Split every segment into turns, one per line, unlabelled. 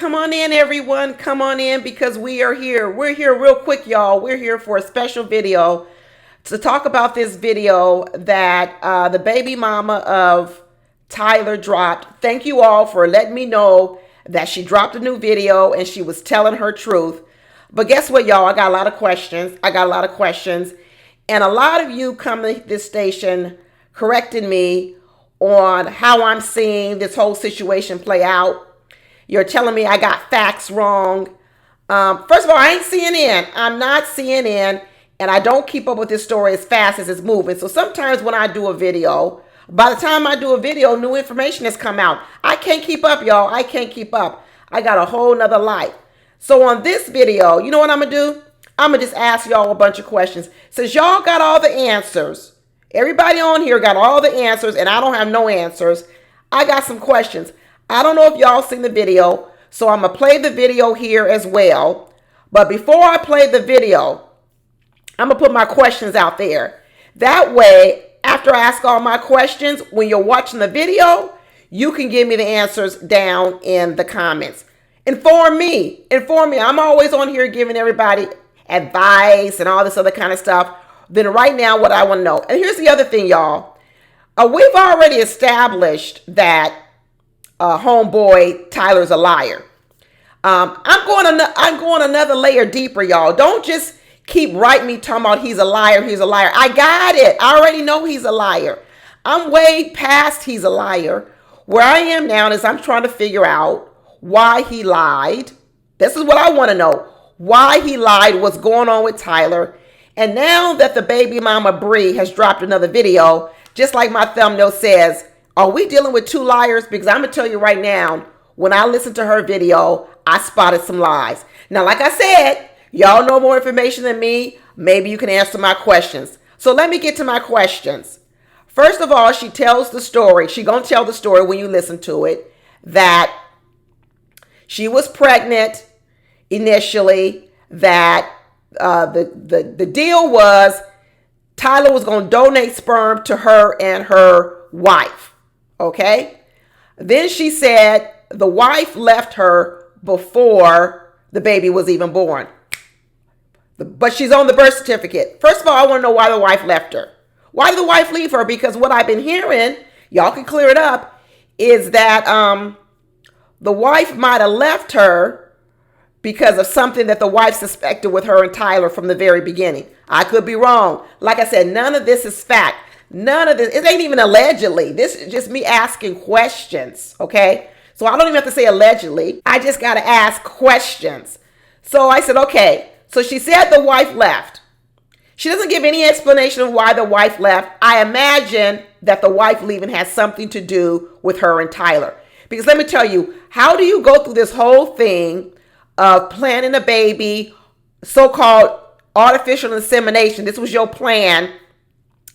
Come on in, everyone. Come on in because we are here. We're here real quick, y'all. We're here for a special video to talk about this video that the baby mama of Tyler dropped. Thank you all for letting me know that she dropped a new video and she was telling her truth. But guess what, y'all? I got a lot of questions. And a lot of you come to this station correcting me on how I'm seeing this whole situation play out. You're telling me I got facts wrong. First of all, I ain't CNN. I'm not CNN, and I don't keep up with this story as fast as it's moving. So sometimes when I do a video, by the time I do a video, new information has come out. I can't keep up, y'all. I can't keep up. I got a whole nother life. So on this video, you know what I'm going to do? I'm going to just ask y'all a bunch of questions. Since y'all got all the answers, everybody on here got all the answers, and I don't have no answers, I got some questions. I don't know if y'all seen the video, so I'm going to play the video here as well. But before I play the video, I'm going to put my questions out there. That way, after I ask all my questions, when you're watching the video, you can give me the answers down in the comments. Inform me. I'm always on here giving everybody advice and all this other kind of stuff. Then right now, what I want to know. And here's the other thing, y'all. We've already established that homeboy Tyler's a liar. I'm going another layer deeper, y'all. Don't just keep writing me talking about he's a liar. I got it. I already know he's a liar. I'm way past he's a liar. Where I am now is I'm trying to figure out why he lied. This is what I want to know. Why he lied, what's going on with Tyler. And now that the baby mama Bree has dropped another video, just like my thumbnail says, are we dealing with two liars? Because I'm going to tell you right now, when I listened to her video, I spotted some lies. Now, like I said, y'all know more information than me. Maybe you can answer my questions. So let me get to my questions. First of all, she tells the story. She's going to tell the story when you listen to it, that she was pregnant initially, that the deal was Tyler was going to donate sperm to her and her wife. Okay? Then she said the wife left her before the baby was even born. But she's on the birth certificate. First of all, I want to know why the wife left her. Why did the wife leave her? Because what I've been hearing, y'all can clear it up, is that the wife might have left her because of something that the wife suspected with her and Tyler from the very beginning. I could be wrong. Like I said, none of this is fact. None of this, it ain't even allegedly. This is just me asking questions, okay? So I don't even have to say allegedly. I just got to ask questions. So I said, okay. So she said the wife left. She doesn't give any explanation of why the wife left. I imagine that the wife leaving has something to do with her and Tyler. Because let me tell you, how do you go through this whole thing of planning a baby, so-called artificial insemination? This was your plan,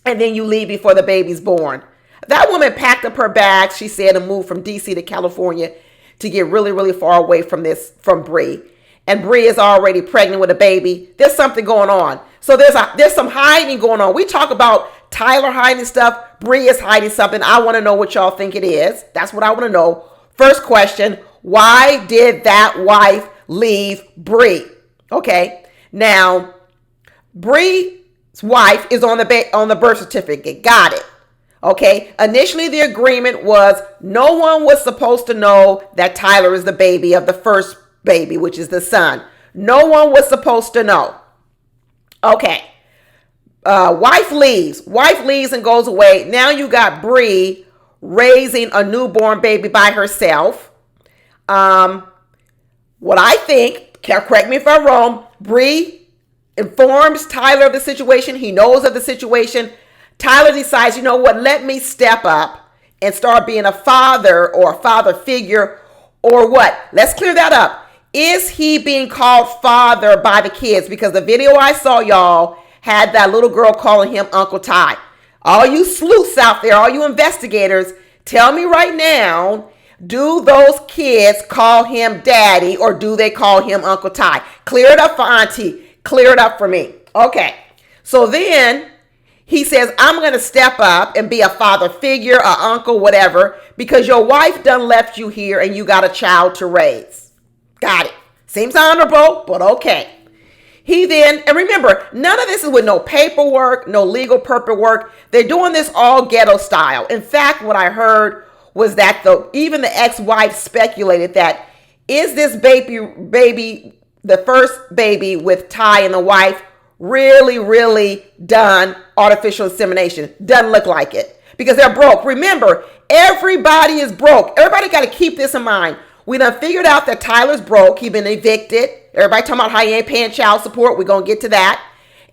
and then you leave before the baby's born. That woman packed up her bags, she said, and moved from D.C. to California to get really, really far away from Bree. And Bree is already pregnant with a baby. There's something going on. So there's some hiding going on. We talk about Tyler hiding stuff. Bree is hiding something. I want to know what y'all think it is. That's what I want to know. First question, why did that wife leave Bree? Okay. Now, Bree's wife is on the birth certificate. Got it. Okay. Initially, the agreement was no one was supposed to know that Tyler is the baby of the first baby, which is the son. No one was supposed to know. Okay. Wife leaves and goes away. Now you got Bree raising a newborn baby by herself. What I think, correct me if I'm wrong, Bree informs Tyler of the situation. He knows of the situation. Tyler decides, you know what, let me step up and start being a father or a father figure or what? Let's clear that up. Is he being called father by the kids? Because the video I saw, y'all, had that little girl calling him Uncle Ty. All you sleuths out there, all you investigators, tell me right now, do those kids call him daddy or do they call him Uncle Ty? Clear it up for Auntie. Clear it up for me. Okay. So then he says, I'm going to step up and be a father figure, a uncle, whatever, because your wife done left you here and you got a child to raise. Got it. Seems honorable, but okay. He then, and remember, none of this is with no paperwork, no legal paperwork. They're doing this all ghetto style. In fact, what I heard was that even the ex-wife speculated that, is this baby, the first baby with Ty and the wife, really done artificial insemination? Doesn't look like it because they're broke. Remember, everybody is broke. Everybody got to keep this in mind. We done figured out that Tyler's broke. He been evicted. Everybody talking about how he ain't paying child support. We're going to get to that.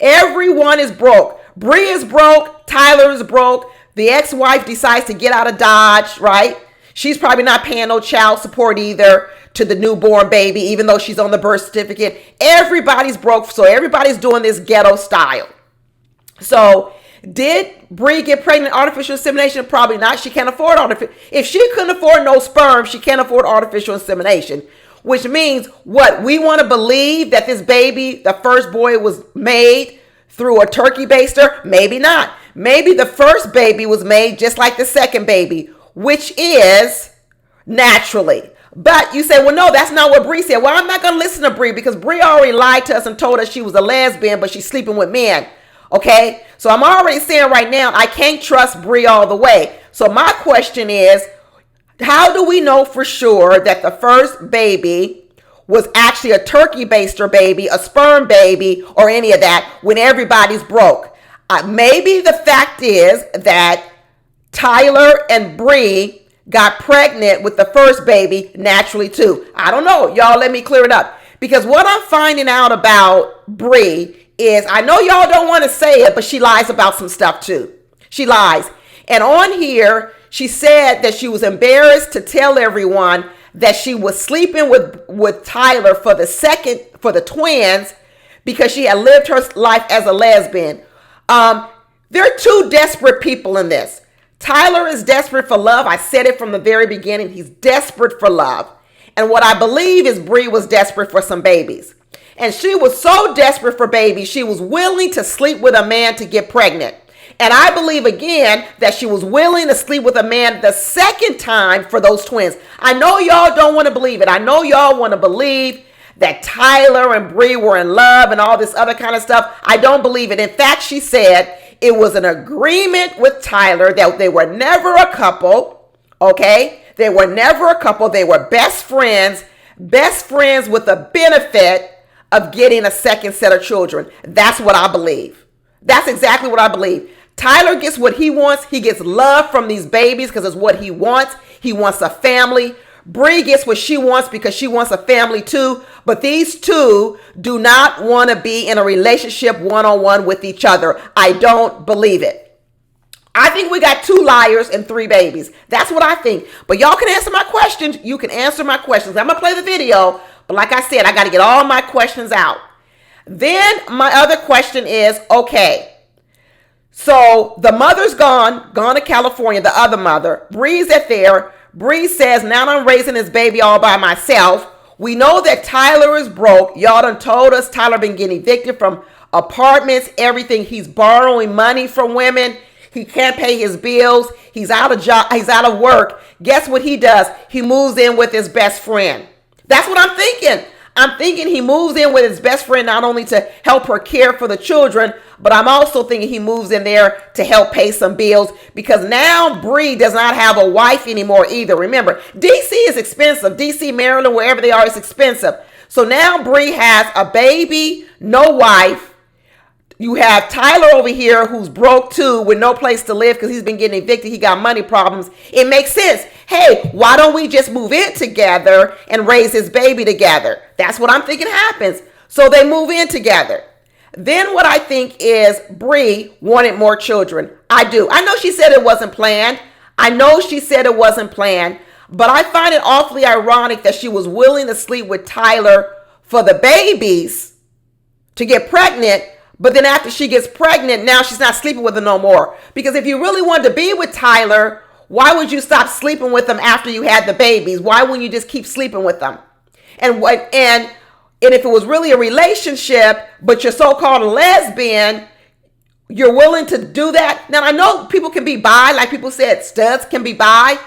Everyone is broke. Bree is broke. Tyler is broke. The ex-wife decides to get out of Dodge, right? She's probably not paying no child support either to the newborn baby, even though she's on the birth certificate. Everybody's broke, so everybody's doing this ghetto style. So did Bree get pregnant artificial insemination? Probably not. She can't afford artificial. If she couldn't afford no sperm, she can't afford artificial insemination. Which means what? We want to believe that this baby, the first boy, was made through a turkey baster? Maybe not. Maybe the first baby was made just like the second baby, which is naturally. But you say, well, no, that's not what Bree said. Well, I'm not going to listen to Bree because Bree already lied to us and told us she was a lesbian, but she's sleeping with men. Okay, so I'm already saying right now, I can't trust Bree all the way. So my question is, how do we know for sure that the first baby was actually a turkey baster baby, a sperm baby, or any of that when everybody's broke? Maybe the fact is that Tyler and Bree got pregnant with the first baby naturally too. I don't know. Y'all let me clear it up. Because what I'm finding out about Bree is, I know y'all don't want to say it, but she lies about some stuff too. She lies. And on here, she said that she was embarrassed to tell everyone that she was sleeping with Tyler for the twins because she had lived her life as a lesbian. There are two desperate people in this. Tyler is desperate for love. I said it from the very beginning. He's desperate for love. And what I believe is Bree was desperate for some babies. And she was so desperate for babies, she was willing to sleep with a man to get pregnant. And I believe again that she was willing to sleep with a man the second time for those twins. I know y'all don't want to believe it. I know y'all want to believe that Tyler and Bree were in love and all this other kind of stuff. I don't believe it. In fact, she said it was an agreement with Tyler that they were never a couple. Okay? They were never a couple. They were best friends with the benefit of getting a second set of children. That's what I believe. That's exactly what I believe. Tyler gets what he wants. He gets love from these babies because it's what he wants. He wants a family. Bree gets what she wants because she wants a family too. But these two do not want to be in a relationship one-on-one with each other. I don't believe it. I think we got 2 liars and 3 babies. That's what I think. But y'all can answer my questions. You can answer my questions. I'm going to play the video. But like I said, I got to get all my questions out. Then my other question is, okay, so the mother's gone to California, the other mother. Bree's at there. Bree says, now I'm raising this baby all by myself. We know that Tyler is broke. Y'all done told us Tyler been getting evicted from apartments, everything. He's borrowing money from women. He can't pay his bills. He's out of job. He's out of work. Guess what he does? He moves in with his best friend. That's what I'm thinking. I'm thinking he moves in with his best friend not only to help her care for the children, but I'm also thinking he moves in there to help pay some bills because now Bree does not have a wife anymore either. Remember, DC is expensive. DC, Maryland, wherever they are, is expensive. So now Bree has a baby, no wife. You have Tyler over here who's broke too with no place to live because he's been getting evicted. He got money problems. It makes sense. Hey, why don't we just move in together and raise his baby together? That's what I'm thinking happens. So they move in together. Then what I think is Bree wanted more children. I do. I know she said it wasn't planned. But I find it awfully ironic that she was willing to sleep with Tyler for the babies to get pregnant. But then after she gets pregnant, now she's not sleeping with him no more. Because if you really wanted to be with Tyler, why would you stop sleeping with him after you had the babies? Why wouldn't you just keep sleeping with them? And if it was really a relationship, but you're so-called a lesbian, you're willing to do that? Now, I know people can be bi, like people said, studs can be bi.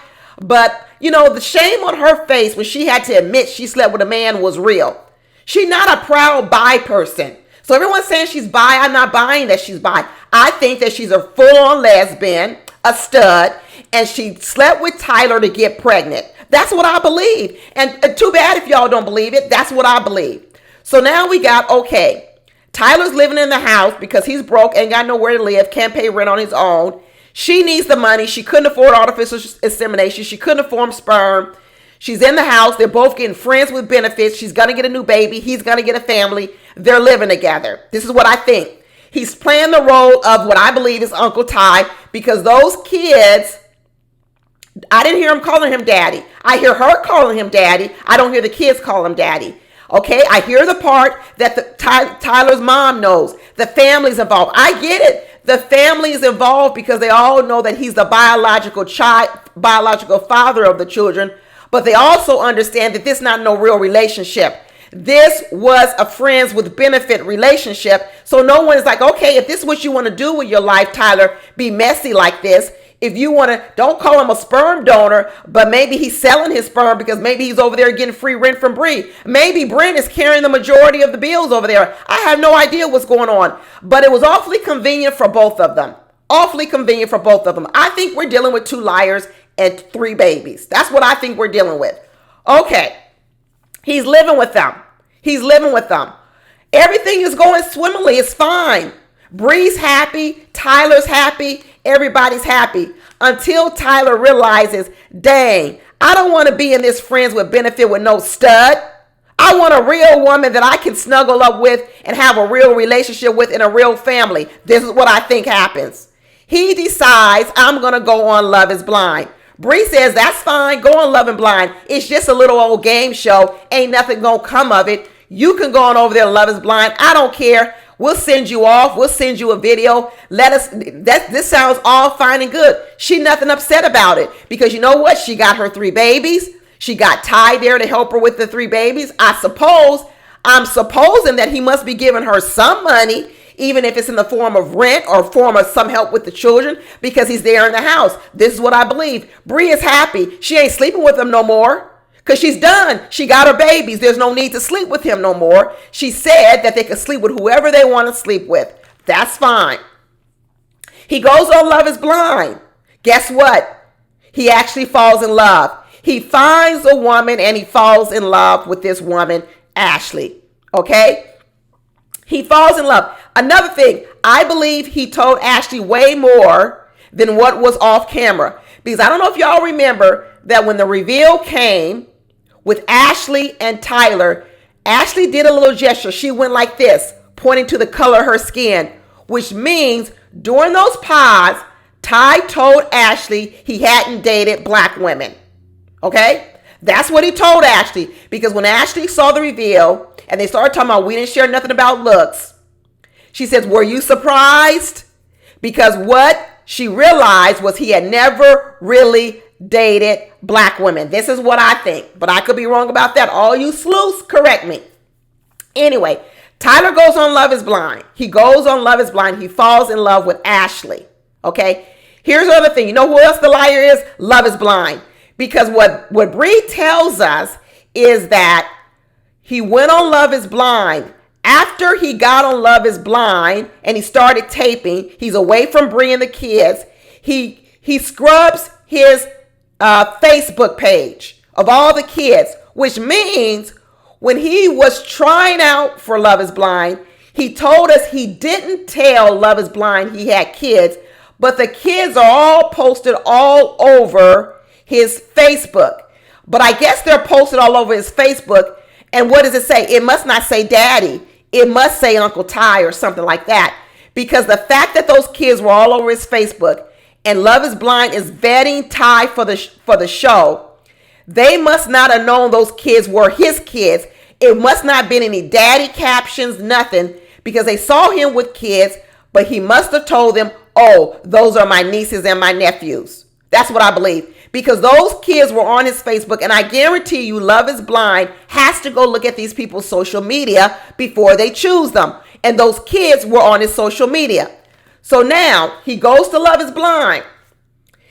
But, the shame on her face when she had to admit she slept with a man was real. She's not a proud bi person. So everyone's saying she's bi. I'm not buying that she's bi. I think that she's a full-on lesbian, a stud, and she slept with Tyler to get pregnant. That's what I believe. And too bad if y'all don't believe it. That's what I believe. So now we got, okay, Tyler's living in the house because he's broke, ain't got nowhere to live, can't pay rent on his own. She needs the money. She couldn't afford artificial insemination. She couldn't afford sperm. She's in the house. They're both getting friends with benefits. She's going to get a new baby. He's going to get a family. They're living together. This is what I think. He's playing the role of what I believe is Uncle Ty, because those kids, I didn't hear him calling him daddy. I hear her calling him daddy. I don't hear the kids call him daddy. Okay, I hear the part that Tyler's mom knows. The family's involved. I get it. The family is involved because they all know that he's the biological father of the children. But they also understand that this is not no real relationship. This was a friends with benefit relationship. So no one is like, okay, if this is what you want to do with your life, Tyler, be messy like this. If you want to, don't call him a sperm donor, but maybe he's selling his sperm because maybe he's over there getting free rent from Bree. Maybe Brent is carrying the majority of the bills over there. I have no idea what's going on, but it was awfully convenient for both of them. Awfully convenient for both of them. I think we're dealing with 2 liars and 3 babies. That's what I think we're dealing with. Okay. He's living with them. He's living with them. Everything is going swimmingly. It's fine. Bree's happy. Tyler's happy. Everybody's happy until Tyler realizes, dang, I don't want to be in this friends with benefit with no stud. I want a real woman that I can snuggle up with and have a real relationship with in a real family. This is what I think happens. He decides, I'm going to go on Love is Blind. Bree says, that's fine. Go on Love and Blind. It's just a little old game show. Ain't nothing going to come of it. You can go on over there, Love is Blind. I don't care. We'll send you off. We'll send you a video. This sounds all fine and good. She nothing upset about it because you know what? She got her 3 babies. She got Ty there to help her with the 3 babies. I'm supposing that he must be giving her some money, even if it's in the form of rent or form of some help with the children, because he's there in the house. This is what I believe. Bree is happy. She ain't sleeping with him no more. Because she's done. She got her babies. There's no need to sleep with him no more. She said that they could sleep with whoever they want to sleep with. That's fine. He goes on Love is Blind. Guess what? He actually falls in love. He finds a woman and he falls in love with this woman, Ashley. Okay? He falls in love. Another thing, I believe he told Ashley way more than what was off camera. Because I don't know if y'all remember that when the reveal came, with Ashley and Tyler, Ashley did a little gesture. She went like this, pointing to the color of her skin, which means during those pods, Ty told Ashley he hadn't dated black women. Okay? That's what he told Ashley. Because when Ashley saw the reveal and they started talking about we didn't share nothing about looks, she says, were you surprised? Because what she realized was he had never really dated black women. This is what I think, but I could be wrong about that. All you sleuths, correct me. Anyway, Tyler goes on Love is Blind. He goes on Love is Blind. He falls in love with Ashley. Okay? Here's the other thing. You know who else the liar is? Love is Blind. Because what Bree tells us is that he went on Love is Blind. After he got on Love is Blind and he started taping, he's away from Bree and the kids. He scrubs his Facebook page of all the kids, which means when he was trying out for Love is Blind, he told us he didn't tell Love is Blind he had kids, but the kids are all posted all over his Facebook. But I guess they're posted all over his Facebook. And what does it say? It must not say daddy. It must say Uncle Ty or something like that. Because the fact that those kids were all over his Facebook and Love is Blind is vetting Ty for the show, they must not have known those kids were his kids. It must not have been any daddy captions, nothing, because they saw him with kids, but he must have told them, oh, those are my nieces and my nephews. That's what I believe. Because those kids were on his Facebook, and I guarantee you Love is Blind has to go look at these people's social media before they choose them. And those kids were on his social media. So now he goes to Love is Blind.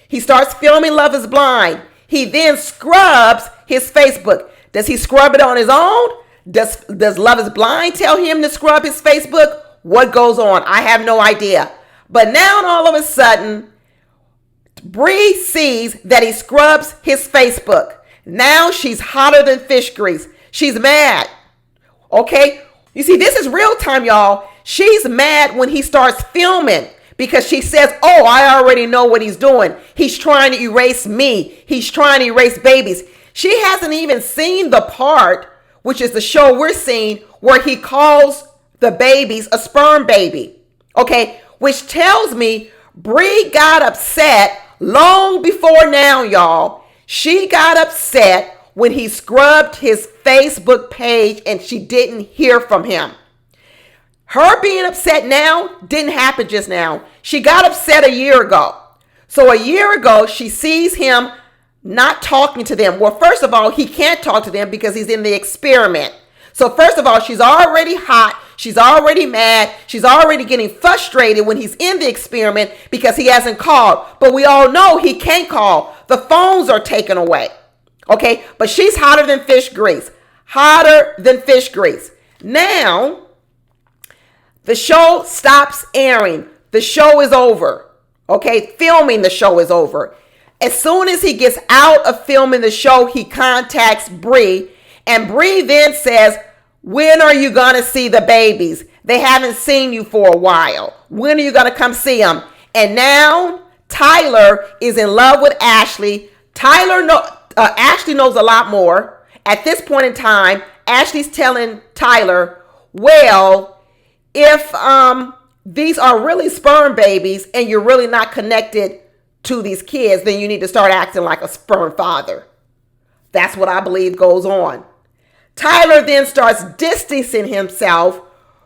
He starts filming Love is Blind. he then scrubs his Facebook. Does he scrub it on his own? Does Love is Blind tell him to scrub his Facebook? What goes on? I have no idea. But now all of a sudden, Bree sees that he scrubs his Facebook. Now she's hotter than fish grease. She's mad. Okay? You see, this is real time, y'all. She's mad when he starts filming because she says, oh, I already know what he's doing. He's trying to erase me. He's trying to erase babies. She hasn't even seen the part, which is the show we're seeing, where he calls the babies a sperm baby. Okay? Which tells me Bree got upset long before now, y'all. She got upset when he scrubbed his Facebook page and she didn't hear from him. Her being upset now didn't happen just now. She got upset a year ago. So a year ago, she sees him not talking to them. Well, first of all, he can't talk to them because he's in the experiment. So first of all, she's already hot. She's already mad. She's already getting frustrated when he's in the experiment because he hasn't called. But we all know he can't call. The phones are taken away. Okay, but she's hotter than fish grease. Hotter than fish grease. Now, the show stops airing. The show is over. Okay, filming the show is over. As soon as he gets out of filming the show, he contacts Bree. And Bree then says, when are you going to see the babies? They haven't seen you for a while. When are you going to come see them? And now Tyler is in love with Ashley. Ashley knows a lot more. At this point in time, Ashley's telling Tyler, well, if these are really sperm babies and you're really not connected to these kids, then you need to start acting like a sperm father. That's what I believe goes on. Tyler then starts distancing himself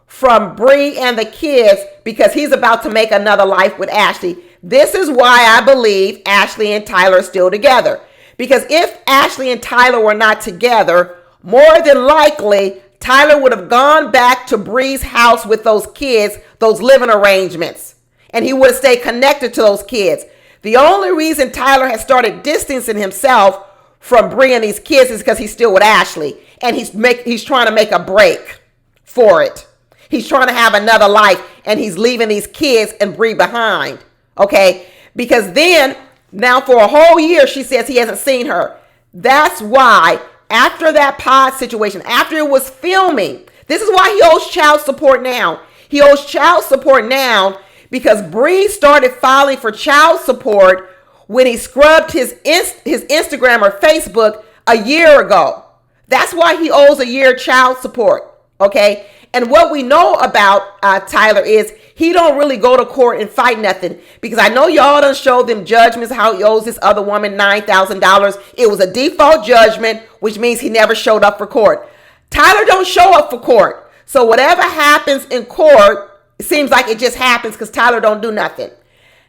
from Bree and the kids because he's about to make another life with Ashley. This is why I believe Ashley and Tyler are still together. Because if Ashley and Tyler were not together, more than likely, Tyler would have gone back to Bree's house with those kids, those living arrangements. And he would have stayed connected to those kids. The only reason Tyler has started distancing himself from Bree and these kids is because he's still with Ashley. And he's trying to make a break for it. He's trying to have another life. And he's leaving these kids and Bree behind. Okay? Because then, now for a whole year, she says he hasn't seen her. That's why, after that pod situation, after it was filming, this is why he owes child support now. He owes child support now because Bree started filing for child support when he scrubbed his Instagram or Facebook a year ago. That's why he owes a year child support, okay? And what we know about Tyler is he don't really go to court and fight nothing. Because I know y'all done showed them judgments how he owes this other woman $9,000. It was a default judgment, which means he never showed up for court. Tyler don't show up for court. So whatever happens in court, it seems like it just happens because Tyler don't do nothing.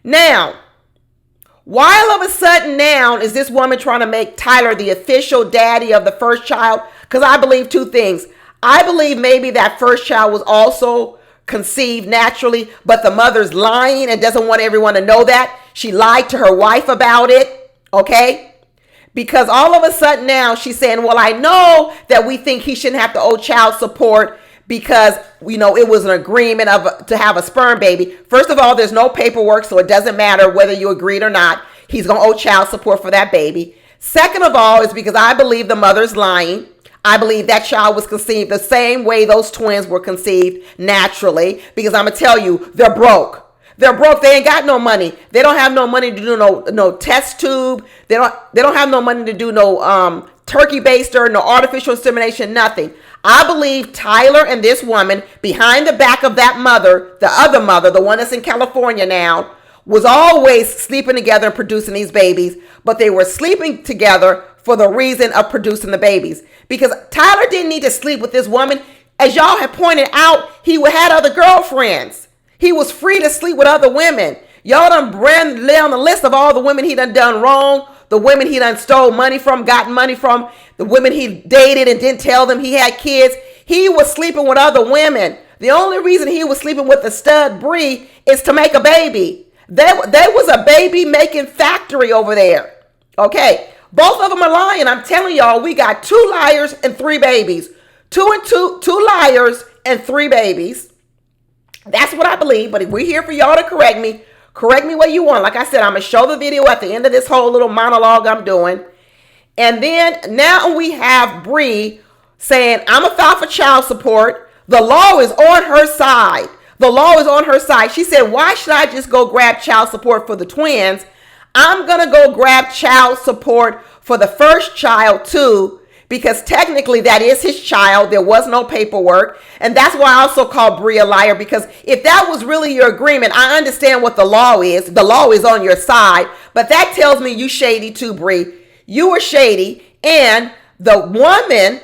Now, why all of a sudden now is this woman trying to make Tyler the official daddy of the first child? Because I believe two things. I believe maybe that first child was also conceived naturally, but the mother's lying and doesn't want everyone to know that. She lied to her wife about it, okay? Because all of a sudden now she's saying, well, I know that we think he shouldn't have to owe child support because, you know, it was an agreement to have a sperm baby. First of all, there's no paperwork, so it doesn't matter whether you agreed or not. He's going to owe child support for that baby. Second of all, is because I believe the mother's lying. I believe that child was conceived the same way those twins were conceived naturally. Because I'm going to tell you, they're broke. They're broke. They ain't got no money. They don't have no money to do no test tube. They don't have no money to do no turkey baster, no artificial insemination, nothing. I believe Tyler and this woman behind the back of that mother, the other mother, the one that's in California now, was always sleeping together and producing these babies. But they were sleeping together for the reason of producing the babies. Because Tyler didn't need to sleep with this woman. As y'all have pointed out, he had other girlfriends. He was free to sleep with other women. Y'all done lay on the list of all the women he done wrong, the women he done stole money from, got money from, the women he dated and didn't tell them he had kids. He was sleeping with other women. The only reason he was sleeping with the stud Bree is to make a baby. There was a baby making factory over there. Okay. Both of them are lying. I'm telling y'all, we got 2 liars and 3 babies. Two liars and 3 babies. That's what I believe, but we're here for y'all to correct me. Correct me what you want. Like I said, I'm going to show the video at the end of this whole little monologue I'm doing. And then now we have Bree saying, I'm a file for child support. The law is on her side. The law is on her side. She said, why should I just go grab child support for the twins? I'm going to go grab child support for the first child too, because technically that is his child. There was no paperwork. And that's why I also call Bree a liar, because if that was really your agreement, I understand what the law is. The law is on your side, but that tells me you shady too, Bree. You were shady. And the woman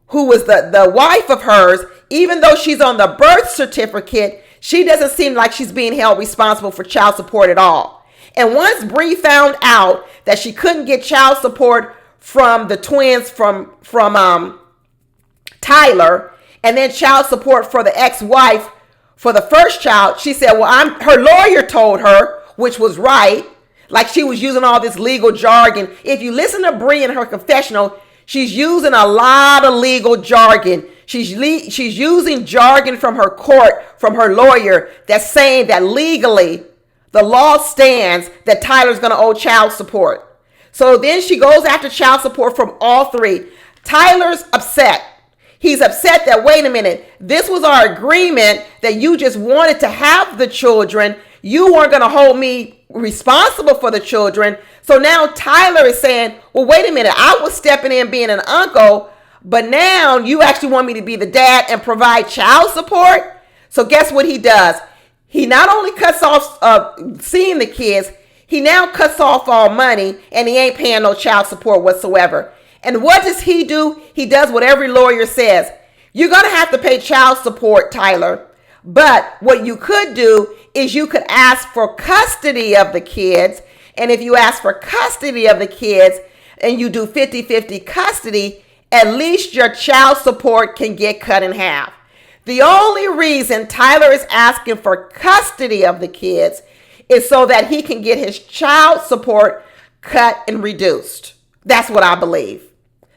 who was the wife of hers, even though she's on the birth certificate, she doesn't seem like she's being held responsible for child support at all. And once Bree found out that she couldn't get child support from the twins from Tyler, and then child support for the ex-wife for the first child, she said, well, her lawyer told her, which was right. Like she was using all this legal jargon. If you listen to Bree in her confessional, she's using a lot of legal jargon. She's using jargon from her court, from her lawyer, that's saying that legally the law stands that Tyler's going to owe child support. So then she goes after child support from all 3. Tyler's upset. He's upset that, wait a minute, this was our agreement that you just wanted to have the children. You weren't going to hold me responsible for the children. So now Tyler is saying, well, wait a minute, I was stepping in being an uncle, but now you actually want me to be the dad and provide child support? So guess what he does? He not only cuts off seeing the kids, he now cuts off all money, and he ain't paying no child support whatsoever. And what does he do? He does what every lawyer says. You're going to have to pay child support, Tyler. But what you could do is you could ask for custody of the kids. And if you ask for custody of the kids and you do 50-50 custody, at least your child support can get cut in half. The only reason Tyler is asking for custody of the kids is so that he can get his child support cut and reduced. That's what I believe.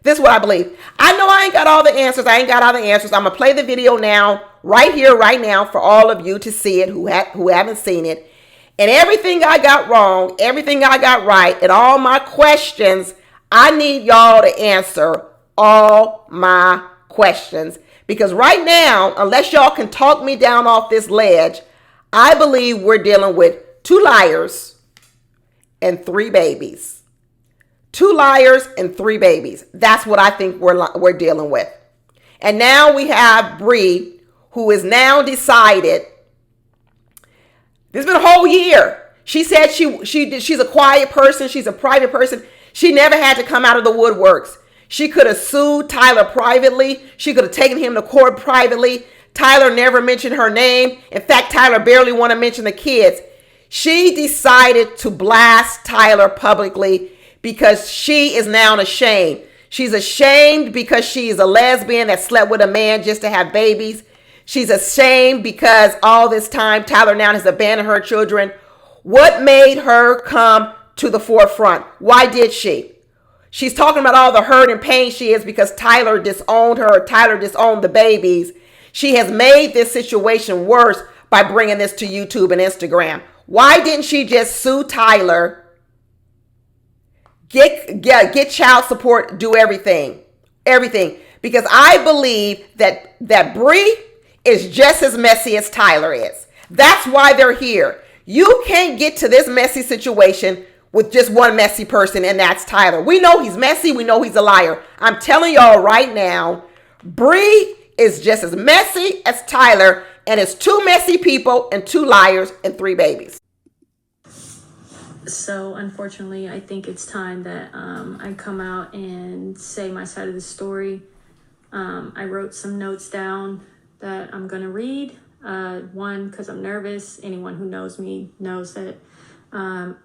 This is what I believe. I know I ain't got all the answers. I'm going to play the video now, right here, right now, for all of you to see it who haven't seen it. And everything I got wrong, everything I got right, and all my questions, I need y'all to answer all my questions. Because right now, unless y'all can talk me down off this ledge, I believe we're dealing with 2 liars and 3 babies. 2 liars and 3 babies. That's what I think we're dealing with. And now we have Bree, who is now decided. This has been a whole year. She said she's a quiet person. She's a private person. She never had to come out of the woodworks. She could have sued Tyler privately. She could have taken him to court privately. Tyler never mentioned her name. In fact, Tyler barely want to mention the kids. She decided to blast Tyler publicly because she is now ashamed. She's ashamed because she's a lesbian that slept with a man just to have babies. She's ashamed because all this time Tyler now has abandoned her children. What made her come to the forefront? Why did she? She's talking about all the hurt and pain she is because Tyler disowned her. Tyler disowned the babies. She has made this situation worse by bringing this to YouTube and Instagram. Why didn't she just sue Tyler, get child support, do everything? Because I believe that Bree is just as messy as Tyler is. That's why they're here. You can't get to this messy situation with just one messy person, and that's Tyler. We know he's messy. We know he's a liar. I'm telling y'all right now, Bree is just as messy as Tyler, and it's 2 messy people and 2 liars and 3 babies.
So unfortunately, I think it's time that I come out and say my side of the story. I wrote some notes down that I'm going to read. One, because I'm nervous. Anyone who knows me knows that I'm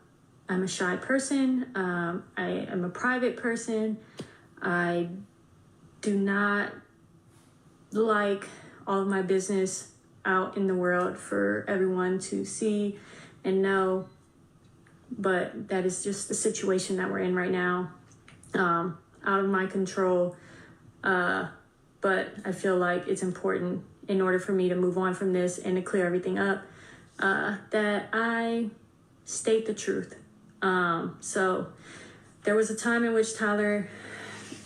a shy person. I am a private person. I do not like all of my business out in the world for everyone to see and know. But that is just the situation that we're in right now. out of my control. But I feel like it's important in order for me to move on from this and to clear everything up, that I state the truth. So there was a time in which Tyler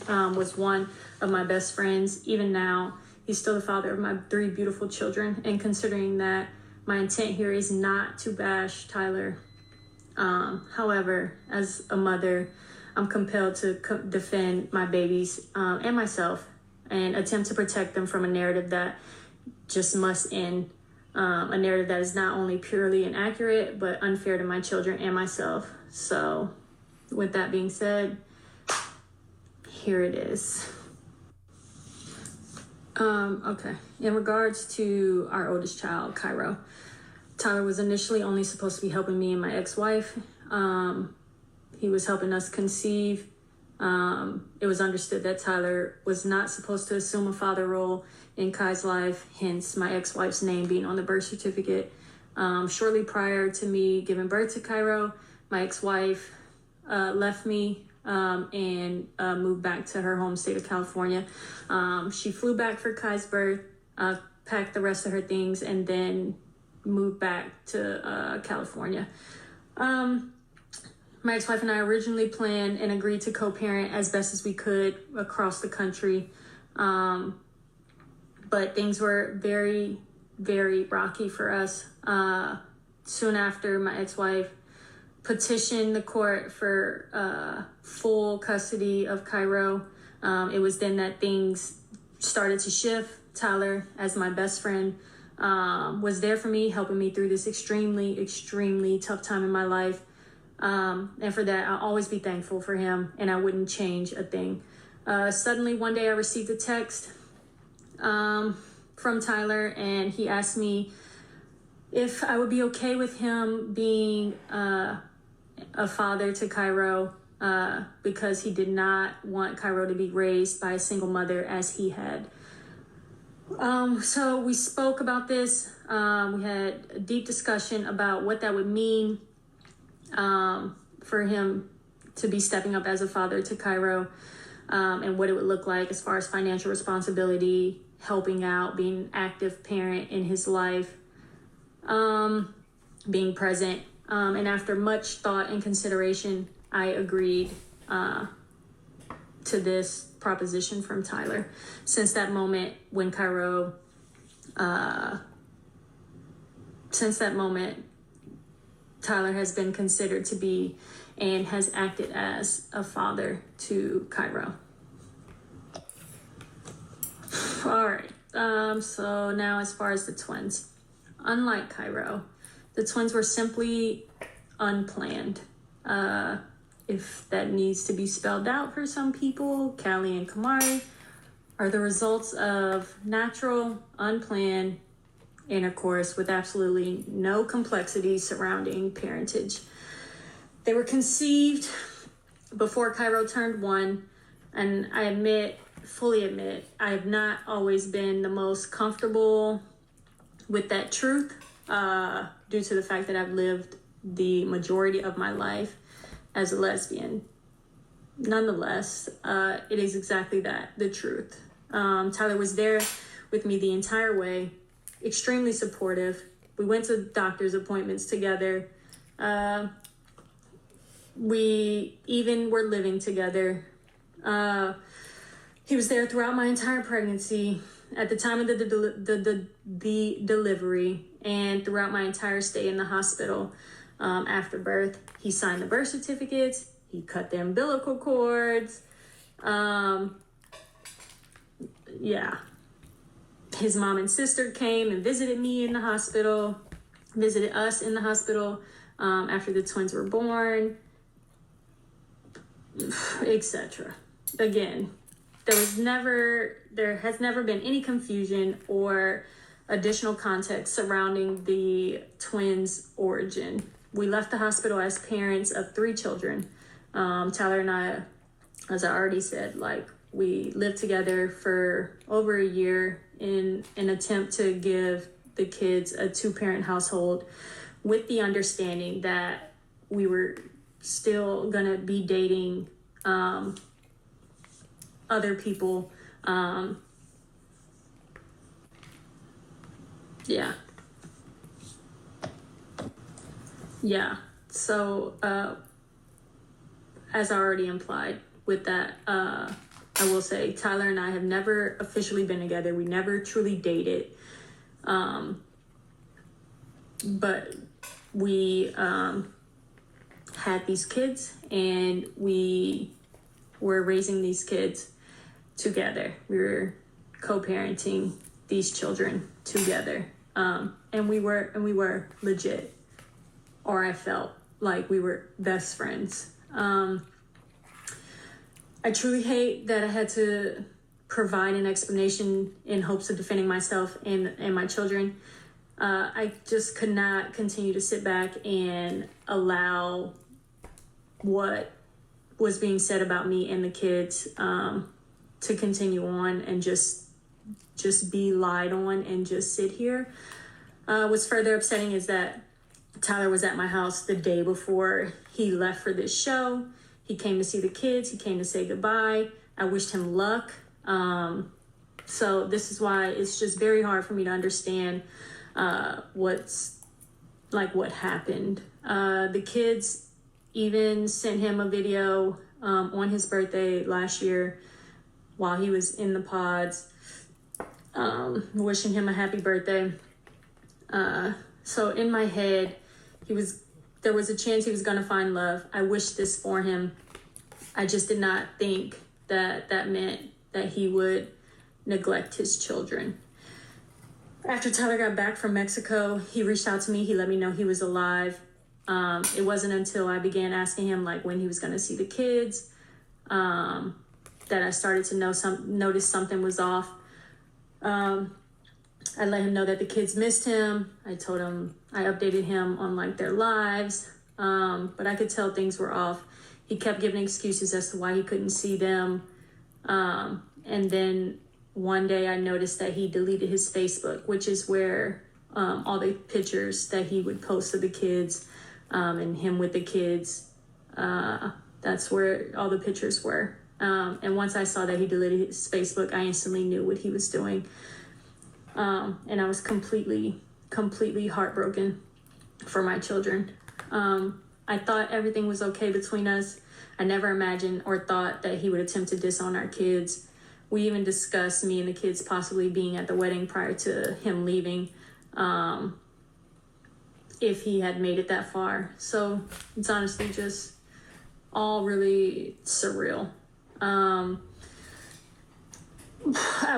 was one of my best friends. Even now, he's still the father of my 3 beautiful children. And considering that my intent here is not to bash Tyler, however, as a mother, I'm compelled to defend my babies and myself and attempt to protect them from a narrative that just must end. A narrative that is not only purely inaccurate, but unfair to my children and myself. So with that being said, here it is. Okay. In regards to our oldest child, Cairo, Tyler was initially only supposed to be helping me and my ex-wife. He was helping us conceive. It was understood that Tyler was not supposed to assume a father role in Kai's life, hence my ex-wife's name being on the birth certificate. Shortly prior to me giving birth to Cairo, my ex-wife left me and moved back to her home state of California. She flew back for Kai's birth, packed the rest of her things, and then moved back to California. My ex-wife and I originally planned and agreed to co-parent as best as we could across the country. But things were very, very rocky for us. Soon after, my ex-wife petitioned the court for full custody of Cairo. It was then that things started to shift. Tyler, as my best friend, was there for me, helping me through this extremely, extremely tough time in my life. And for that, I'll always be thankful for him, and I wouldn't change a thing. Suddenly, one day I received a text from Tyler, and he asked me if I would be okay with him being a father to Cairo, because he did not want Cairo to be raised by a single mother as he had. So we spoke about this. We had a deep discussion about what that would mean for him to be stepping up as a father to Cairo, and what it would look like as far as financial responsibility, helping out, being an active parent in his life, being present. And after much thought and consideration, I agreed to this proposition from Tyler. Since that moment, Tyler has been considered to be and has acted as a father to Cairo. All right. So now as far as the twins, unlike Cairo, the twins were simply unplanned. If that needs to be spelled out for some people, Callie and Kamari are the results of natural, unplanned intercourse with absolutely no complexity surrounding parentage. They were conceived before Cairo turned 1, and I fully admit, I have not always been the most comfortable with that truth, due to the fact that I've lived the majority of my life as a lesbian. Nonetheless, it is exactly that, the truth. Tyler was there with me the entire way, extremely supportive. We went to doctor's appointments together. We even were living together. He was there throughout my entire pregnancy, at the time of the delivery, and throughout my entire stay in the hospital after birth. He signed the birth certificates. He cut the umbilical cords. Yeah. His mom and sister came and visited me in the hospital, visited us in the hospital after the twins were born, etc. Again, there has never been any confusion or additional context surrounding the twins' origin. We left the hospital as parents of 3 children. Tyler and I, as I already said, we lived together for over a year in an attempt to give the kids a 2-parent household, with the understanding that we were still gonna be dating other people. Yeah. So as I already implied with that, I will say Tyler and I have never officially been together. We never truly dated. But we had these kids, and we were raising these kids together. We were co-parenting these children together. And we were legit, or I felt like we were best friends. I truly hate that I had to provide an explanation in hopes of defending myself and my children. I just could not continue to sit back and allow what was being said about me and the kids to continue on and just be lied on and just sit here. What's further upsetting is that Tyler was at my house the day before he left for this show. He came to see the kids. He came to say goodbye. I wished him luck. So this is why it's just very hard for me to understand what happened. The kids even sent him a video on his birthday last year while he was in the pods, wishing him a happy birthday. So in my head, there was a chance he was going to find love. I wished this for him. I just did not think that meant that he would neglect his children. After Tyler got back from Mexico, he reached out to me. He let me know he was alive. It wasn't until I began asking him when he was going to see the kids that I started to notice something was off. I let him know that the kids missed him. I told him, I updated him on their lives, but I could tell things were off. He kept giving excuses as to why he couldn't see them. And then one day I noticed that he deleted his Facebook, which is where all the pictures that he would post of the kids and him with the kids, that's where all the pictures were. And once I saw that he deleted his Facebook, I instantly knew what he was doing. And I was completely heartbroken for my children. I thought everything was okay between us. I never imagined or thought that he would attempt to disown our kids. We even discussed me and the kids possibly being at the wedding prior to him leaving, if he had made it that far. So it's honestly just all really surreal. I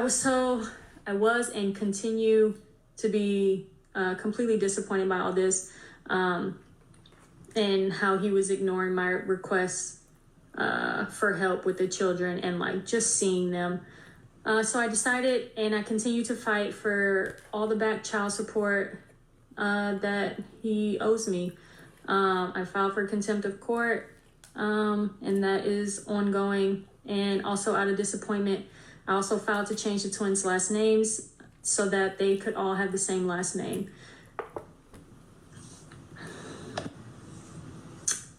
was and continue to be completely disappointed by all this, and how he was ignoring my requests for help with the children and just seeing them. So I decided, and I continue to fight for all the back child support that he owes me. I filed for contempt of court, and that is ongoing. And also out of disappointment, I also filed to change the twins' last names so that they could all have the same last name.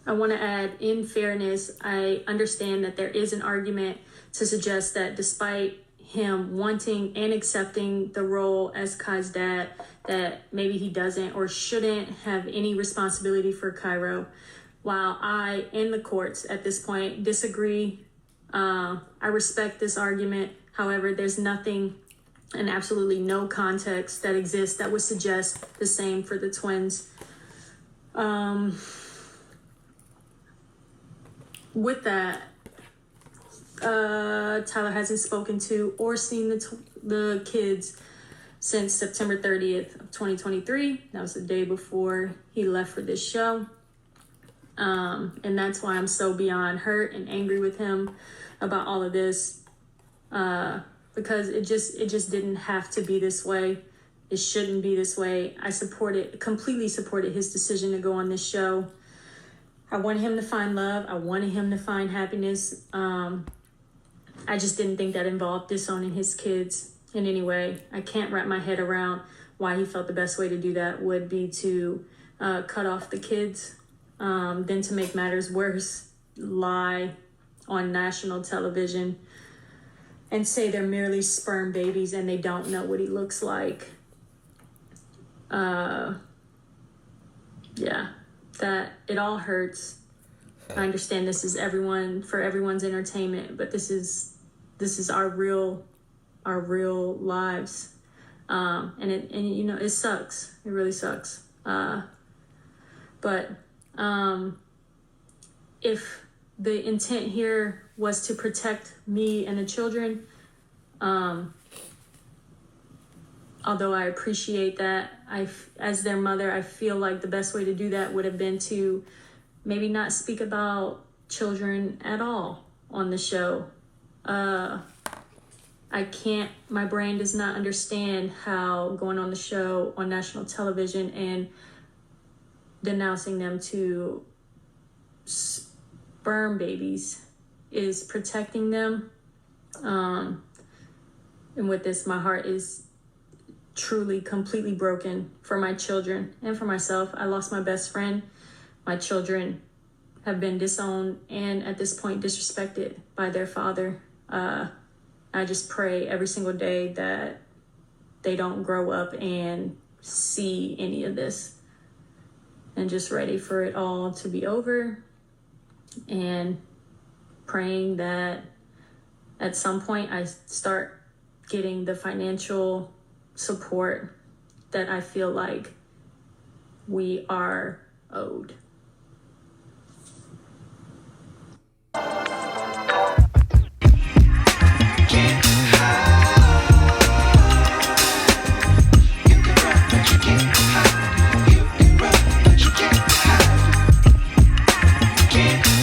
I want to add, in fairness, I understand that there is an argument to suggest that despite him wanting and accepting the role as Kai's dad, that maybe he doesn't or shouldn't have any responsibility for Cairo. While I and the courts at this point disagree, I respect this argument. However, there's nothing and absolutely no context that exists that would suggest the same for the twins. With that, Tyler hasn't spoken to or seen the kids since September 30th of 2023. That was the day before he left for this show. And that's why I'm so beyond hurt and angry with him about all of this. Because it just didn't have to be this way. It shouldn't be this way. I completely supported his decision to go on this show. I wanted him to find love. I wanted him to find happiness. I just didn't think that involved disowning his kids in any way. I can't wrap my head around why he felt the best way to do that would be to cut off the kids, then to make matters worse, lie on national television. and say they're merely sperm babies and they don't know what he looks like. Yeah, that it all hurts. I understand this is everyone's entertainment, but this is our real lives. And it sucks. It really sucks. But if the intent here was to protect me and the children, although I appreciate that, as their mother, I feel like the best way to do that would have been to maybe not speak about children at all on the show. My brain does not understand how going on the show on national television and denouncing them to sperm babies is protecting them. And with this, my heart is truly, completely broken for my children and for myself. I lost my best friend. My children have been disowned and at this point disrespected by their father. I just pray every single day that they don't grow up and see any of this, and just ready for it all to be over, and praying that at some point I start getting the financial support that I feel like we are owed.
Yeah.